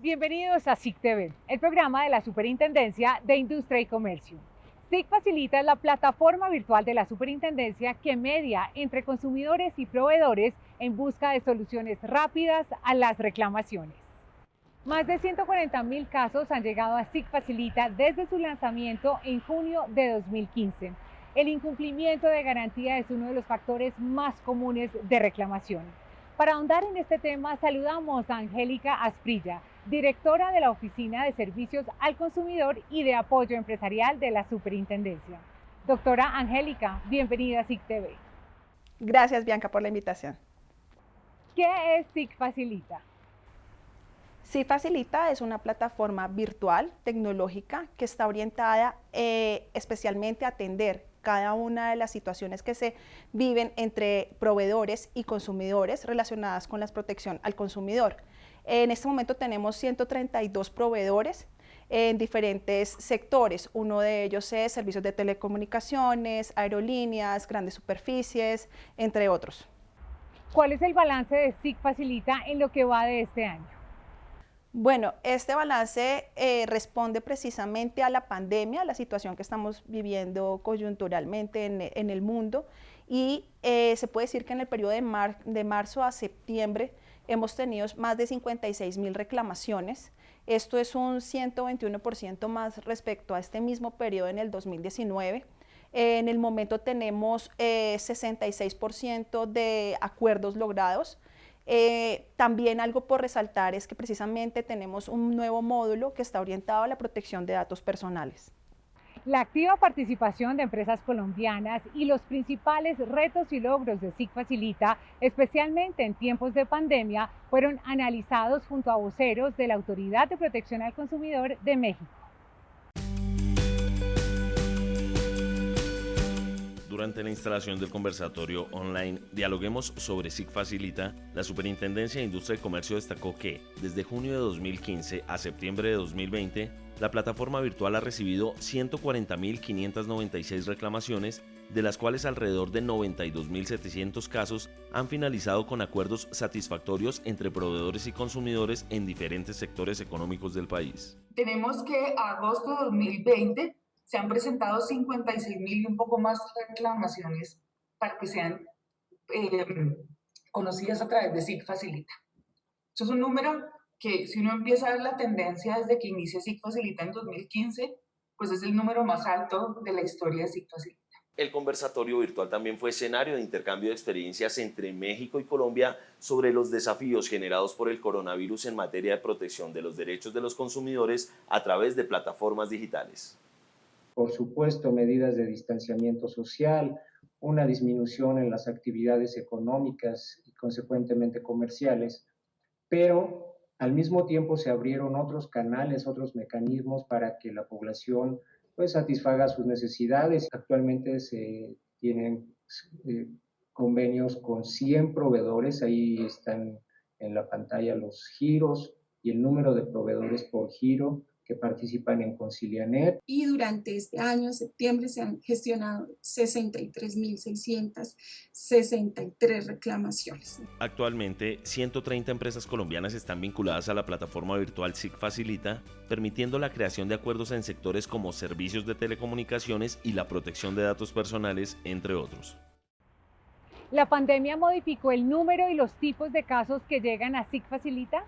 Bienvenidos a SIC TV, el programa de la Superintendencia de Industria y Comercio. SIC Facilita es la plataforma virtual de la Superintendencia que media entre consumidores y proveedores en busca de soluciones rápidas a las reclamaciones. Más de 140.000 casos han llegado a SIC Facilita desde su lanzamiento en junio de 2015. El incumplimiento de garantía es uno de los factores más comunes de reclamación. Para ahondar en este tema, saludamos a Angélica Asprilla, directora de la Oficina de Servicios al Consumidor y de Apoyo Empresarial de la Superintendencia. Doctora Angélica, bienvenida a SIC TV. Gracias, Bianca, por la invitación. ¿Qué es SIC Facilita? SIC Facilita es una plataforma virtual, tecnológica, que está orientada especialmente a atender cada una de las situaciones que se viven entre proveedores y consumidores relacionadas con la protección al consumidor. En este momento tenemos 132 proveedores en diferentes sectores. Uno de ellos es servicios de telecomunicaciones, aerolíneas, grandes superficies, entre otros. ¿Cuál es el balance de SIC Facilita en lo que va de este año? Bueno, este balance responde precisamente a la pandemia, a la situación que estamos viviendo coyunturalmente en el mundo, y se puede decir que en el periodo de marzo a septiembre hemos tenido más de 56.000 reclamaciones. Esto es un 121% más respecto a este mismo periodo en el 2019. En el momento tenemos 66% de acuerdos logrados. También algo por resaltar es que precisamente tenemos un nuevo módulo que está orientado a la protección de datos personales. La activa participación de empresas colombianas y los principales retos y logros de SIC Facilita, especialmente en tiempos de pandemia, fueron analizados junto a voceros de la Autoridad de Protección al Consumidor de México. Durante la instalación del conversatorio online Dialoguemos sobre SIC Facilita, la Superintendencia de Industria y Comercio destacó que, desde junio de 2015 a septiembre de 2020, la plataforma virtual ha recibido 140.596 reclamaciones, de las cuales alrededor de 92.700 casos han finalizado con acuerdos satisfactorios entre proveedores y consumidores en diferentes sectores económicos del país. Tenemos que a agosto de 2020 se han presentado 56.000 y un poco más reclamaciones para que sean conocidas a través de SIC Facilita. Eso es un número que, si uno empieza a ver la tendencia desde que inicia SIC Facilita en 2015, pues es el número más alto de la historia de SIC Facilita. El conversatorio virtual también fue escenario de intercambio de experiencias entre México y Colombia sobre los desafíos generados por el coronavirus en materia de protección de los derechos de los consumidores a través de plataformas digitales. Por supuesto, medidas de distanciamiento social, una disminución en las actividades económicas y consecuentemente comerciales, pero al mismo tiempo se abrieron otros canales, otros mecanismos para que la población pues satisfaga sus necesidades. Actualmente se tienen convenios con 100 proveedores, ahí están en la pantalla los giros y el número de proveedores por giro que participan en Concilianet. Y durante este año, septiembre, se han gestionado 63.663 reclamaciones. Actualmente, 130 empresas colombianas están vinculadas a la plataforma virtual SIC Facilita, permitiendo la creación de acuerdos en sectores como servicios de telecomunicaciones y la protección de datos personales, entre otros. ¿La pandemia modificó el número y los tipos de casos que llegan a SIC Facilita?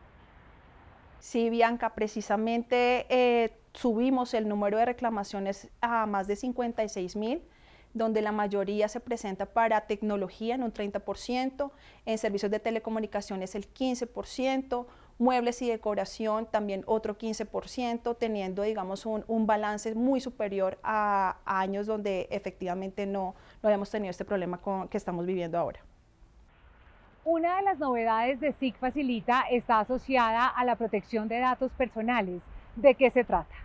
Sí, Bianca, precisamente subimos el número de reclamaciones a más de 56.000, donde la mayoría se presenta para tecnología en un 30%, en servicios de telecomunicaciones el 15%, muebles y decoración también otro 15%, teniendo, digamos, un balance muy superior a años donde efectivamente no habíamos tenido este problema que estamos viviendo ahora. Una de las novedades de SIC Facilita está asociada a la protección de datos personales. ¿De qué se trata?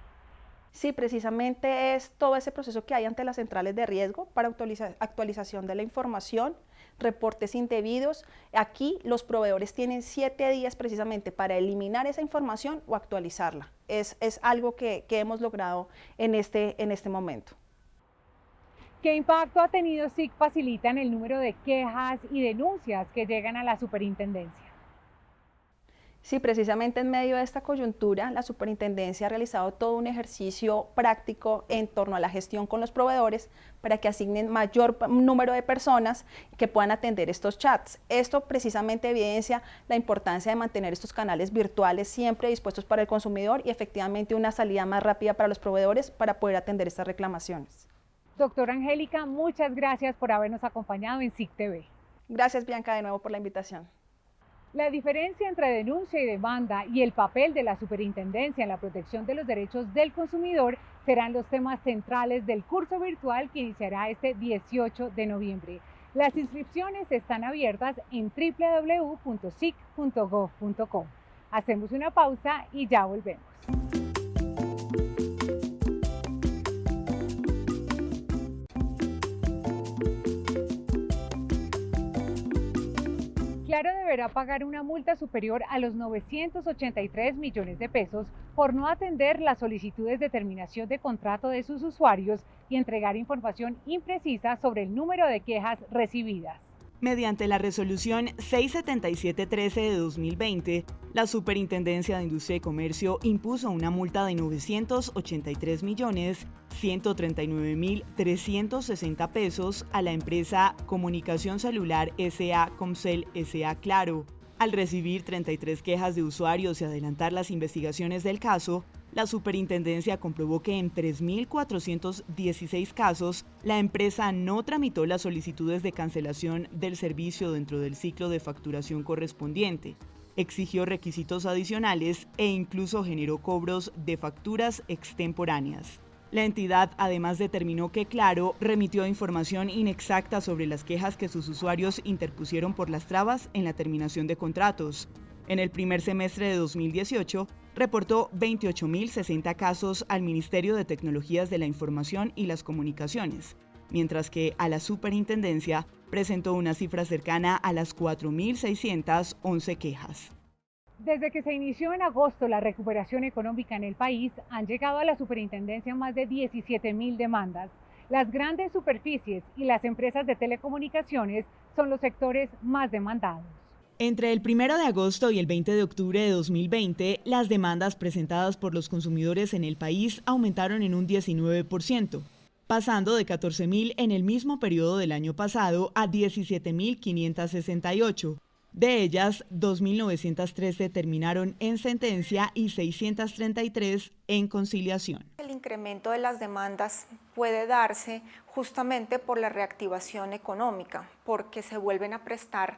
Sí, precisamente es todo ese proceso que hay ante las centrales de riesgo para actualización de la información, reportes indebidos. Aquí los proveedores tienen 7 días precisamente para eliminar esa información o actualizarla. Es algo que hemos logrado en este momento. ¿Qué impacto ha tenido SIC Facilita en el número de quejas y denuncias que llegan a la superintendencia? Sí, precisamente en medio de esta coyuntura, la superintendencia ha realizado todo un ejercicio práctico en torno a la gestión con los proveedores para que asignen mayor número de personas que puedan atender estos chats. Esto precisamente evidencia la importancia de mantener estos canales virtuales siempre dispuestos para el consumidor y efectivamente una salida más rápida para los proveedores para poder atender estas reclamaciones. Doctora Angélica, muchas gracias por habernos acompañado en SIC TV. Gracias, Bianca, de nuevo por la invitación. La diferencia entre denuncia y demanda y el papel de la superintendencia en la protección de los derechos del consumidor serán los temas centrales del curso virtual que iniciará este 18 de noviembre. Las inscripciones están abiertas en www.sic.gov.co. Hacemos una pausa y ya volvemos. Claro deberá pagar una multa superior a los 983 millones de pesos por no atender las solicitudes de terminación de contrato de sus usuarios y entregar información imprecisa sobre el número de quejas recibidas. Mediante la resolución 67713 de 2020, la Superintendencia de Industria y Comercio impuso una multa de 983.139.360 pesos a la empresa Comunicación Celular S.A. Comcel S.A. Claro. Al recibir 33 quejas de usuarios y adelantar las investigaciones del caso, la superintendencia comprobó que en 3.416 casos, la empresa no tramitó las solicitudes de cancelación del servicio dentro del ciclo de facturación correspondiente, exigió requisitos adicionales e incluso generó cobros de facturas extemporáneas. La entidad además determinó que Claro remitió información inexacta sobre las quejas que sus usuarios interpusieron por las trabas en la terminación de contratos. En el primer semestre de 2018, reportó 28.060 casos al Ministerio de Tecnologías de la Información y las Comunicaciones, mientras que a la superintendencia presentó una cifra cercana a las 4.611 quejas. Desde que se inició en agosto la recuperación económica en el país, han llegado a la superintendencia más de 17.000 demandas. Las grandes superficies y las empresas de telecomunicaciones son los sectores más demandados. Entre el 1 de agosto y el 20 de octubre de 2020, las demandas presentadas por los consumidores en el país aumentaron en un 19%, pasando de 14.000 en el mismo periodo del año pasado a 17.568. De ellas, 2.913 terminaron en sentencia y 633 en conciliación. El incremento de las demandas puede darse justamente por la reactivación económica, porque se vuelven a prestar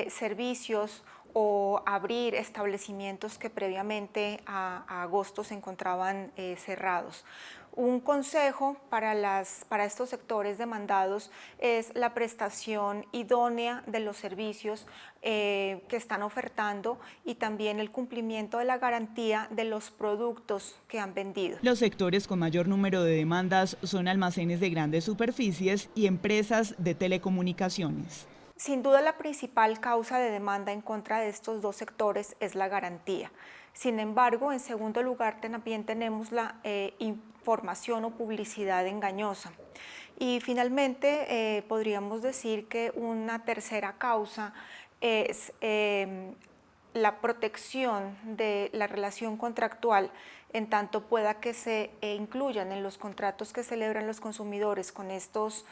servicios o abrir establecimientos que previamente a agosto se encontraban cerrados. Un consejo para estos sectores demandados es la prestación idónea de los servicios que están ofertando y también el cumplimiento de la garantía de los productos que han vendido. Los sectores con mayor número de demandas son almacenes de grandes superficies y empresas de telecomunicaciones. Sin duda la principal causa de demanda en contra de estos dos sectores es la garantía. Sin embargo, en segundo lugar también tenemos la información o publicidad engañosa. Y finalmente podríamos decir que una tercera causa es la protección de la relación contractual, en tanto pueda que se incluyan en los contratos que celebran los consumidores con estos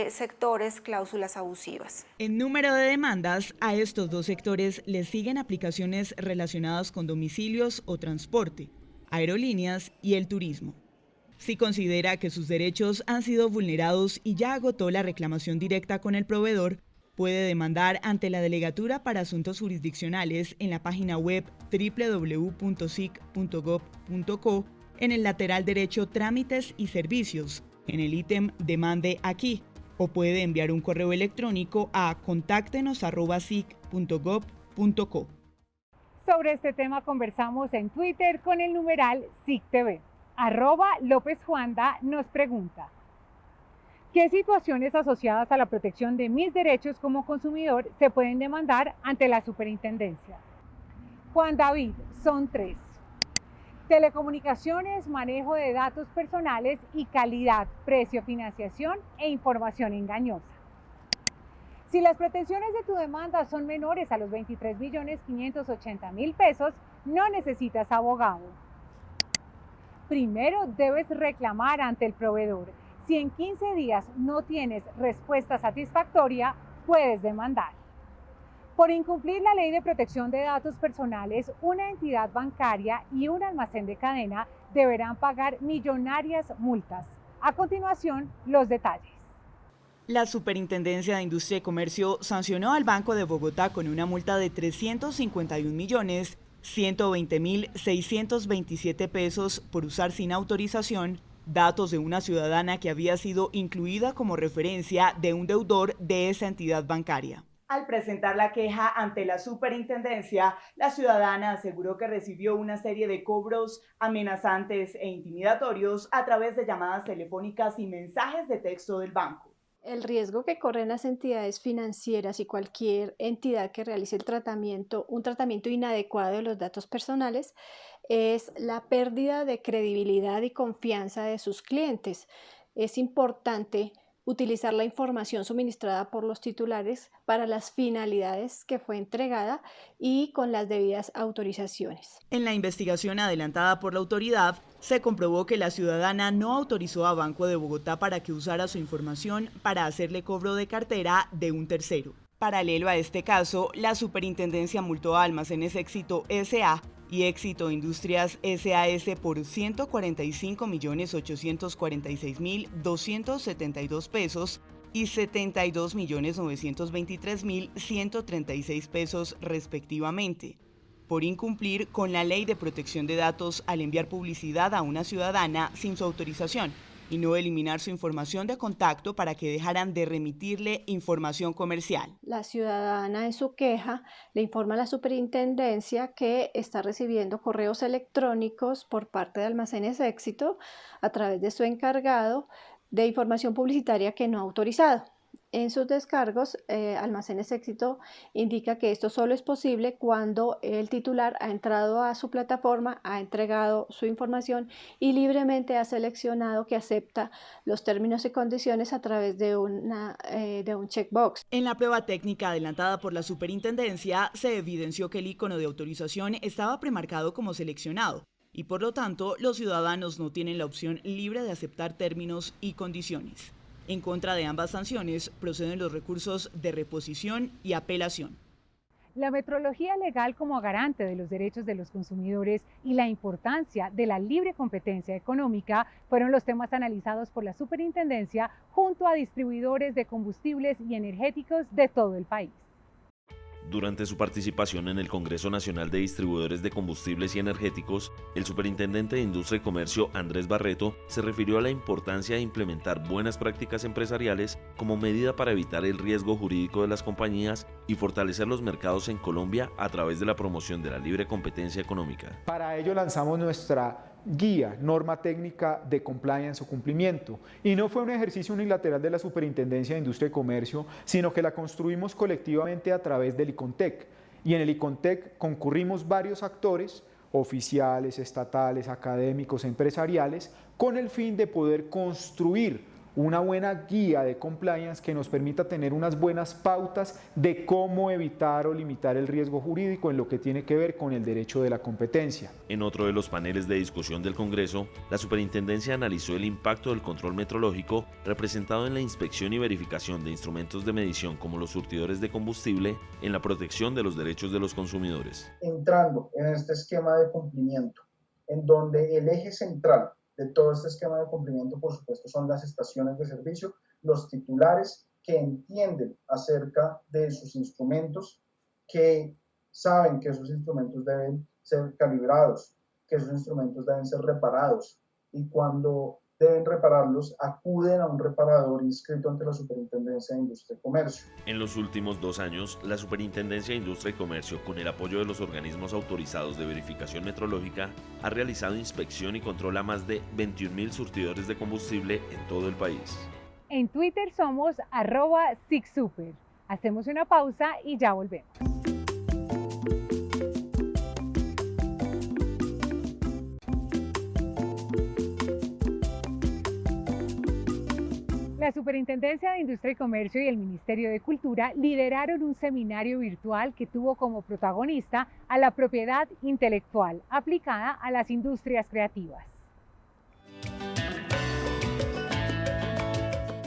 sectores cláusulas abusivas. En número de demandas, a estos dos sectores les siguen aplicaciones relacionadas con domicilios o transporte, aerolíneas y el turismo. Si considera que sus derechos han sido vulnerados y ya agotó la reclamación directa con el proveedor, puede demandar ante la Delegatura para Asuntos Jurisdiccionales en la página web www.sic.gov.co en el lateral derecho Trámites y Servicios, en el ítem Demande aquí, o puede enviar un correo electrónico a contáctenos@sic.gov.co. Sobre este tema conversamos en Twitter con el numeral SICTV. @LópezJuanda nos pregunta: ¿qué situaciones asociadas a la protección de mis derechos como consumidor se pueden demandar ante la superintendencia? Juan David, son 3. Telecomunicaciones, manejo de datos personales y calidad, precio, financiación e información engañosa. Si las pretensiones de tu demanda son menores a los 23.580.000 pesos, no necesitas abogado. Primero debes reclamar ante el proveedor. Si en 15 días no tienes respuesta satisfactoria, puedes demandar. Por incumplir la Ley de Protección de Datos Personales, una entidad bancaria y un almacén de cadena deberán pagar millonarias multas. A continuación, los detalles. La Superintendencia de Industria y Comercio sancionó al Banco de Bogotá con una multa de 351.120.627 pesos por usar sin autorización datos de una ciudadana que había sido incluida como referencia de un deudor de esa entidad bancaria. Al presentar la queja ante la superintendencia, la ciudadana aseguró que recibió una serie de cobros amenazantes e intimidatorios a través de llamadas telefónicas y mensajes de texto del banco. El riesgo que corren las entidades financieras y cualquier entidad que realice un tratamiento inadecuado de los datos personales es la pérdida de credibilidad y confianza de sus clientes. Es importante utilizar la información suministrada por los titulares para las finalidades que fue entregada y con las debidas autorizaciones. En la investigación adelantada por la autoridad, se comprobó que la ciudadana no autorizó a Banco de Bogotá para que usara su información para hacerle cobro de cartera de un tercero. Paralelo a este caso, la superintendencia multó a Almacenes Éxito S.A. y Éxito Industrias SAS por 145.846.272 pesos y 72.923.136 pesos respectivamente, por incumplir con la Ley de Protección de Datos al enviar publicidad a una ciudadana sin su autorización y no eliminar su información de contacto para que dejaran de remitirle información comercial. La ciudadana en su queja le informa a la superintendencia que está recibiendo correos electrónicos por parte de Almacenes Éxito a través de su encargado de información publicitaria que no ha autorizado. En sus descargos, Almacenes Éxito indica que esto solo es posible cuando el titular ha entrado a su plataforma, ha entregado su información y libremente ha seleccionado que acepta los términos y condiciones a través de un checkbox. En la prueba técnica adelantada por la superintendencia, se evidenció que el icono de autorización estaba premarcado como seleccionado y por lo tanto los ciudadanos no tienen la opción libre de aceptar términos y condiciones. En contra de ambas sanciones proceden los recursos de reposición y apelación. La metrología legal como garante de los derechos de los consumidores y la importancia de la libre competencia económica fueron los temas analizados por la superintendencia junto a distribuidores de combustibles y energéticos de todo el país. Durante su participación en el Congreso Nacional de Distribuidores de Combustibles y Energéticos, el superintendente de Industria y Comercio, Andrés Barreto, se refirió a la importancia de implementar buenas prácticas empresariales como medida para evitar el riesgo jurídico de las compañías y fortalecer los mercados en Colombia a través de la promoción de la libre competencia económica. Para ello lanzamos nuestra guía, norma técnica de compliance o cumplimiento. Y no fue un ejercicio unilateral de la Superintendencia de Industria y Comercio, sino que la construimos colectivamente a través del ICONTEC. Y en el ICONTEC concurrimos varios actores, oficiales, estatales, académicos, empresariales, con el fin de poder construir una buena guía de compliance que nos permita tener unas buenas pautas de cómo evitar o limitar el riesgo jurídico en lo que tiene que ver con el derecho de la competencia. En otro de los paneles de discusión del Congreso, la Superintendencia analizó el impacto del control metrológico representado en la inspección y verificación de instrumentos de medición como los surtidores de combustible en la protección de los derechos de los consumidores. Entrando en este esquema de cumplimiento, en donde el eje central de todo este esquema de cumplimiento, por supuesto, son las estaciones de servicio, los titulares que entienden acerca de sus instrumentos, que saben que esos instrumentos deben ser calibrados, que esos instrumentos deben ser reparados, y cuando deben repararlos, acuden a un reparador inscrito ante la Superintendencia de Industria y Comercio. En los últimos 2 años, la Superintendencia de Industria y Comercio, con el apoyo de los organismos autorizados de verificación metrológica, ha realizado inspección y control a más de 21.000 surtidores de combustible en todo el país. En Twitter somos @SICSuper. Hacemos una pausa y ya volvemos. La La Superintendencia de Industria y Comercio y el Ministerio de Cultura lideraron un seminario virtual que tuvo como protagonista a la propiedad intelectual aplicada a las industrias creativas.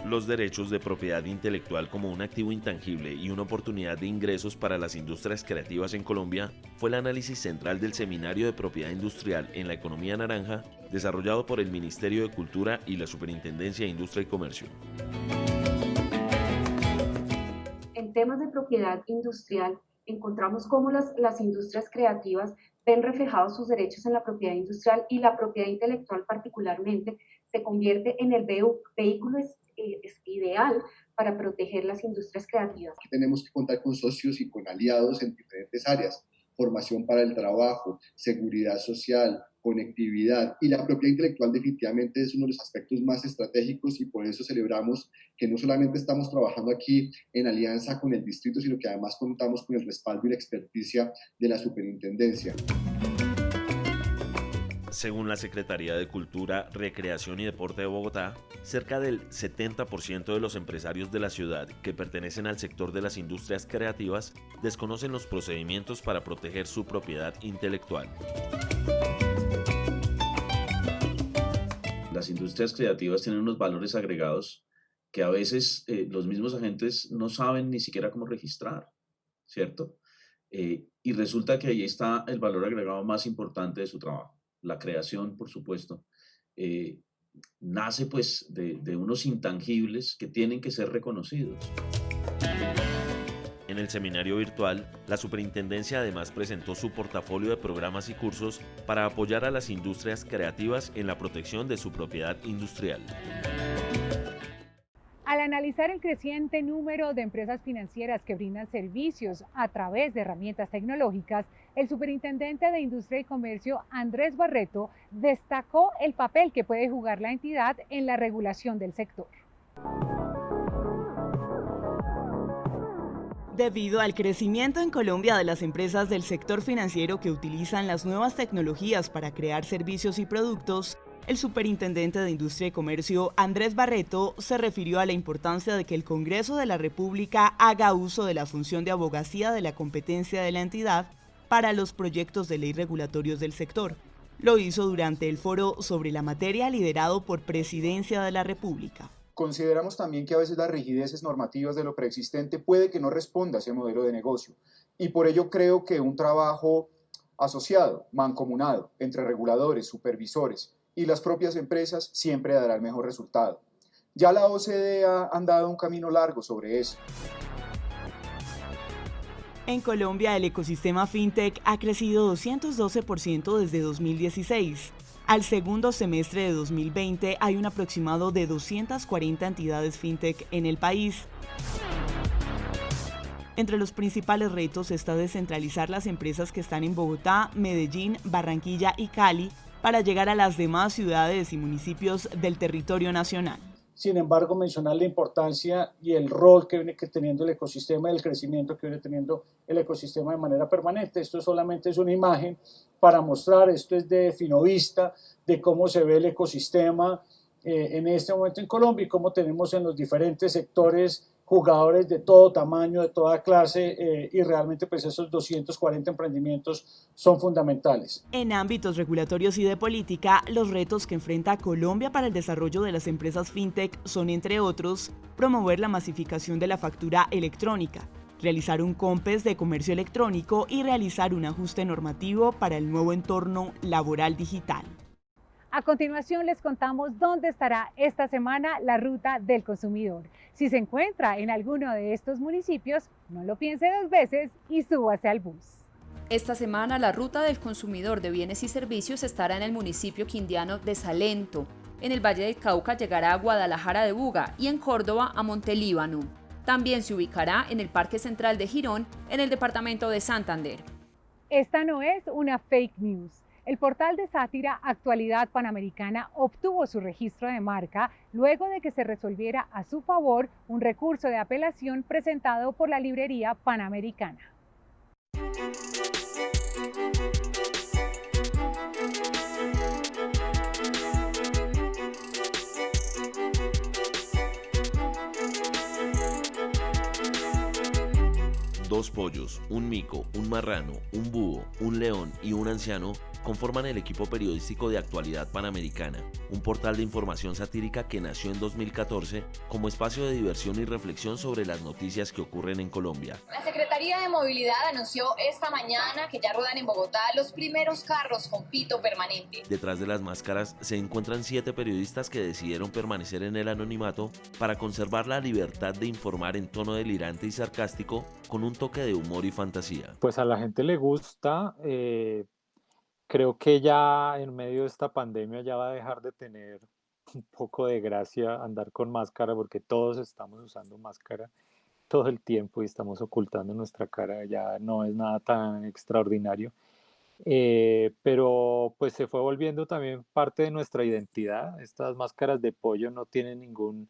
Los derechos de propiedad intelectual como un activo intangible y una oportunidad de ingresos para las industrias creativas en Colombia fue el análisis central del Seminario de Propiedad Industrial en la Economía Naranja, desarrollado por el Ministerio de Cultura y la Superintendencia de Industria y Comercio. En temas de propiedad industrial, encontramos cómo las industrias creativas ven reflejados sus derechos en la propiedad industrial, y la propiedad intelectual particularmente se convierte en el vehículo ideal para proteger las industrias creativas. Tenemos que contar con socios y con aliados en diferentes áreas: formación para el trabajo, seguridad social, conectividad, y la propiedad intelectual definitivamente es uno de los aspectos más estratégicos, y por eso celebramos que no solamente estamos trabajando aquí en alianza con el distrito, sino que además contamos con el respaldo y la experticia de la superintendencia. Según la Secretaría de Cultura, Recreación y Deporte de Bogotá, cerca del 70% de los empresarios de la ciudad que pertenecen al sector de las industrias creativas desconocen los procedimientos para proteger su propiedad intelectual. Las industrias creativas tienen unos valores agregados que a veces los mismos agentes no saben ni siquiera cómo registrar, ¿cierto? Y resulta que ahí está el valor agregado más importante de su trabajo. La creación, por supuesto, nace pues de unos intangibles que tienen que ser reconocidos. En el seminario virtual, la Superintendencia además presentó su portafolio de programas y cursos para apoyar a las industrias creativas en la protección de su propiedad industrial. Al analizar el creciente número de empresas financieras que brindan servicios a través de herramientas tecnológicas, el superintendente de Industria y Comercio, Andrés Barreto, destacó el papel que puede jugar la entidad en la regulación del sector. Debido al crecimiento en Colombia de las empresas del sector financiero que utilizan las nuevas tecnologías para crear servicios y productos, el superintendente de Industria y Comercio, Andrés Barreto, se refirió a la importancia de que el Congreso de la República haga uso de la función de abogacía de la competencia de la entidad para los proyectos de ley regulatorios del sector. Lo hizo durante el foro sobre la materia liderado por Presidencia de la República. Consideramos también que a veces las rigideces normativas de lo preexistente puede que no responda a ese modelo de negocio, y por ello creo que un trabajo asociado, mancomunado, entre reguladores, supervisores y las propias empresas siempre dará el mejor resultado. Ya la OCDE ha andado un camino largo sobre eso. En Colombia, el ecosistema fintech ha crecido 212% desde 2016. Al segundo semestre de 2020 hay un aproximado de 240 entidades fintech en el país. Entre los principales retos está descentralizar las empresas que están en Bogotá, Medellín, Barranquilla y Cali para llegar a las demás ciudades y municipios del territorio nacional. Sin embargo, mencionar la importancia y el rol que viene teniendo el ecosistema y el crecimiento que viene teniendo el ecosistema de manera permanente. Esto solamente es una imagen para mostrar, esto es de Finovista, de cómo se ve el ecosistema en este momento en Colombia y cómo tenemos en los diferentes sectores jugadores de todo tamaño, de toda clase, y realmente pues esos 240 emprendimientos son fundamentales. En ámbitos regulatorios y de política, los retos que enfrenta Colombia para el desarrollo de las empresas fintech son, entre otros, promover la masificación de la factura electrónica, realizar un COMPES de comercio electrónico y realizar un ajuste normativo para el nuevo entorno laboral digital. A continuación les contamos dónde estará esta semana la Ruta del Consumidor. Si se encuentra en alguno de estos municipios, no lo piense dos veces y súbase al bus. Esta semana la Ruta del Consumidor de Bienes y Servicios estará en el municipio quindiano de Salento. En el Valle del Cauca llegará a Guadalajara de Buga y en Córdoba a Montelíbano. También se ubicará en el Parque Central de Girón, en el departamento de Santander. Esta no es una fake news. El portal de sátira Actualidad Panamericana obtuvo su registro de marca luego de que se resolviera a su favor un recurso de apelación presentado por la librería Panamericana. 2 pollos, un mico, un marrano, un búho, un león y un anciano conforman el equipo periodístico de Actualidad Panamericana, un portal de información satírica que nació en 2014 como espacio de diversión y reflexión sobre las noticias que ocurren en Colombia. La Secretaría de Movilidad anunció esta mañana que ya ruedan en Bogotá los primeros carros con pito permanente. Detrás de las máscaras se encuentran 7 periodistas que decidieron permanecer en el anonimato para conservar la libertad de informar en tono delirante y sarcástico con un toque de humor y fantasía. Pues a la gente le gusta. Creo que ya en medio de esta pandemia ya va a dejar de tener un poco de gracia andar con máscara, porque todos estamos usando máscara todo el tiempo y estamos ocultando nuestra cara, ya no es nada tan extraordinario. Pero pues se fue volviendo también parte de nuestra identidad. Estas máscaras de pollo no tienen ningún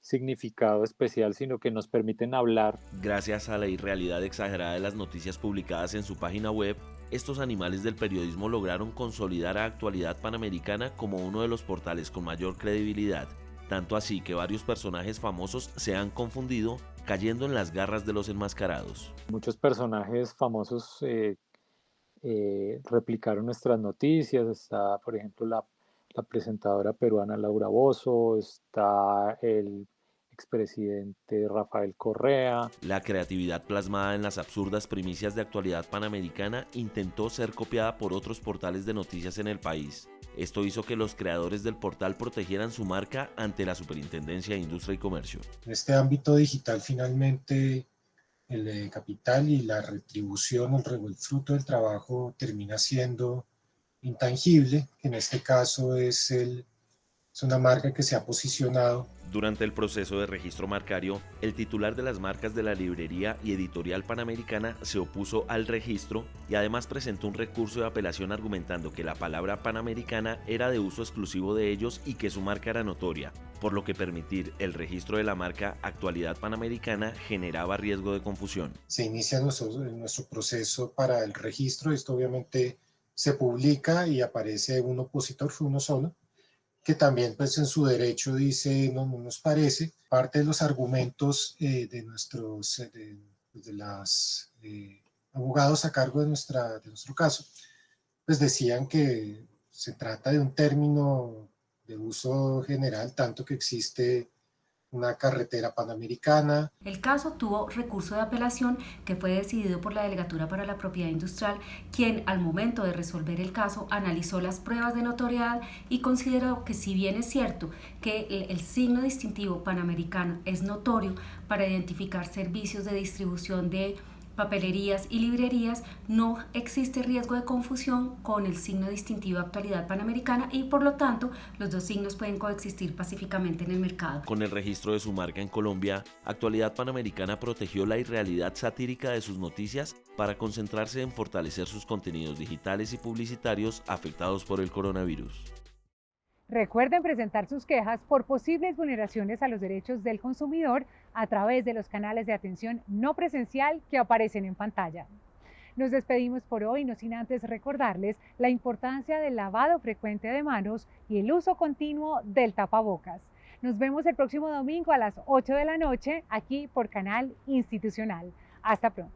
significado especial, sino que nos permiten hablar. Gracias a la irrealidad exagerada de las noticias publicadas en su página web, estos animales del periodismo lograron consolidar a Actualidad Panamericana como uno de los portales con mayor credibilidad, tanto así que varios personajes famosos se han confundido, cayendo en las garras de los enmascarados. Muchos personajes famosos replicaron nuestras noticias. Está, por ejemplo, la presentadora peruana Laura Bozzo, está el expresidente Rafael Correa. La creatividad plasmada en las absurdas primicias de Actualidad Panamericana intentó ser copiada por otros portales de noticias en el país. Esto hizo que los creadores del portal protegieran su marca ante la Superintendencia de Industria y Comercio. En este ámbito digital, finalmente, el capital y la retribución, el fruto del trabajo termina siendo intangible, que en este caso es una marca que se ha posicionado. Durante el proceso de registro marcario, el titular de las marcas de la librería y editorial Panamericana se opuso al registro y además presentó un recurso de apelación argumentando que la palabra Panamericana era de uso exclusivo de ellos y que su marca era notoria, por lo que permitir el registro de la marca Actualidad Panamericana generaba riesgo de confusión. Se inicia nuestro proceso para el registro. Esto obviamente se publica y aparece un opositor, fue uno solo, que también pues en su derecho dice no nos parece. Parte de los argumentos de los abogados a cargo de nuestro caso, pues decían que se trata de un término de uso general, tanto que existe una carretera panamericana. El caso tuvo recurso de apelación que fue decidido por la Delegatura para la Propiedad Industrial, quien al momento de resolver el caso analizó las pruebas de notoriedad y consideró que si bien es cierto que el signo distintivo panamericano es notorio para identificar servicios de distribución de papelerías y librerías, no existe riesgo de confusión con el signo distintivo Actualidad Panamericana y por lo tanto los dos signos pueden coexistir pacíficamente en el mercado. Con el registro de su marca en Colombia, Actualidad Panamericana protegió la irrealidad satírica de sus noticias para concentrarse en fortalecer sus contenidos digitales y publicitarios afectados por el coronavirus. Recuerden presentar sus quejas por posibles vulneraciones a los derechos del consumidor a través de los canales de atención no presencial que aparecen en pantalla. Nos despedimos por hoy, no sin antes recordarles la importancia del lavado frecuente de manos y el uso continuo del tapabocas. Nos vemos el próximo domingo a las 8 de la noche aquí por Canal Institucional. Hasta pronto.